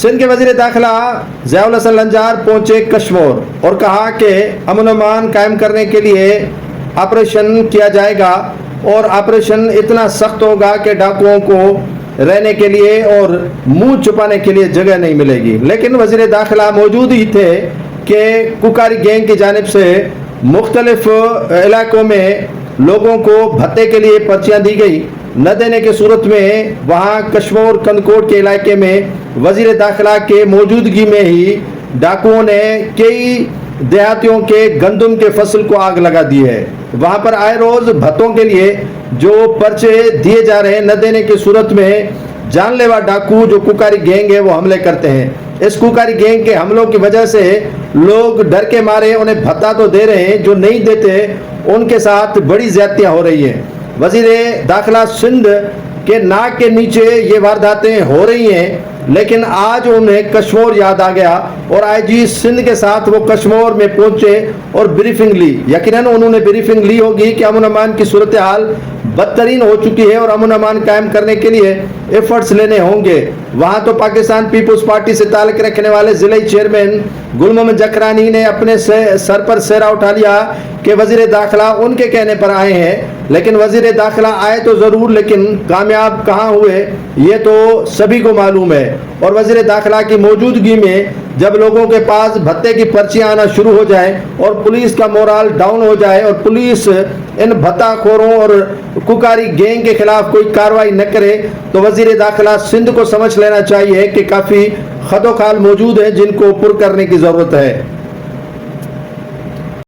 سندھ کے وزیر داخلہ ضیاء الحسن لنجار پہنچے کشمور اور کہا کہ امن و امان قائم کرنے کے لیے آپریشن کیا جائے گا اور آپریشن اتنا سخت ہوگا کہ ڈاکوؤں کو رہنے کے لیے اور منہ چھپانے کے لیے جگہ نہیں ملے گی. لیکن وزیر داخلہ موجود ہی تھے کہ کوکاری گینگ کی جانب سے مختلف علاقوں میں لوگوں کو بھتے کے لیے پرچیاں دی گئی. نہ دینے کی صورت میں وہاں کشمور کنکوٹ کے علاقے میں وزیر داخلہ کے موجودگی میں ہی ڈاکوؤں نے کئی دیہاتیوں کے گندم کے فصل کو آگ لگا دی ہے. وہاں پر آئے روز بھتوں کے لیے جو پرچے دیے جا رہے ہیں نہ دینے کی صورت میں جان لیوا ڈاکو جو کوکاری گینگ ہے وہ حملے کرتے ہیں. اس کوکاری گینگ کے حملوں کی وجہ سے لوگ ڈر کے مارے انہیں بھتا تو دے رہے ہیں، جو نہیں دیتے ان کے ساتھ بڑی زیادتیاں ہو رہی ہیں. وزیر داخلہ سندھ کے ناک کے نیچے یہ وارداتیں ہو رہی ہیں، لیکن آج انہیں کشمور یاد آ گیا اور آئی جی سندھ کے ساتھ وہ کشمور میں پہنچے اور بریفنگ لی. یقیناً انہوں نے بریفنگ لی ہوگی کہ امن امان کی صورتحال بدترین ہو چکی ہے اور امن امان قائم کرنے کے لیے ایفرٹس لینے ہوں گے. وہاں تو پاکستان پیپلز پارٹی سے تعلق رکھنے والے ضلعی چیئرمین گل محمد جکرانی نے اپنے سر پر سہرا اٹھا لیا کہ وزیر داخلہ ان کے کہنے پر آئے ہیں. لیکن وزیر داخلہ آئے تو ضرور، لیکن کامیاب کہاں ہوئے یہ تو سبھی کو معلوم ہے. اور وزیر داخلہ کی موجودگی میں جب لوگوں کے پاس بھتے کی پرچیاں آنا شروع ہو جائیں اور پولیس کا مورال ڈاؤن ہو جائے اور پولیس ان بھتا خوروں اور کوکاری گینگ کے خلاف کوئی کارروائی نہ کرے تو وزیر داخلہ سندھ کو سمجھ لینا چاہیے کہ کافی خد و خال موجود ہیں جن کو پر کرنے کی ضرورت ہے.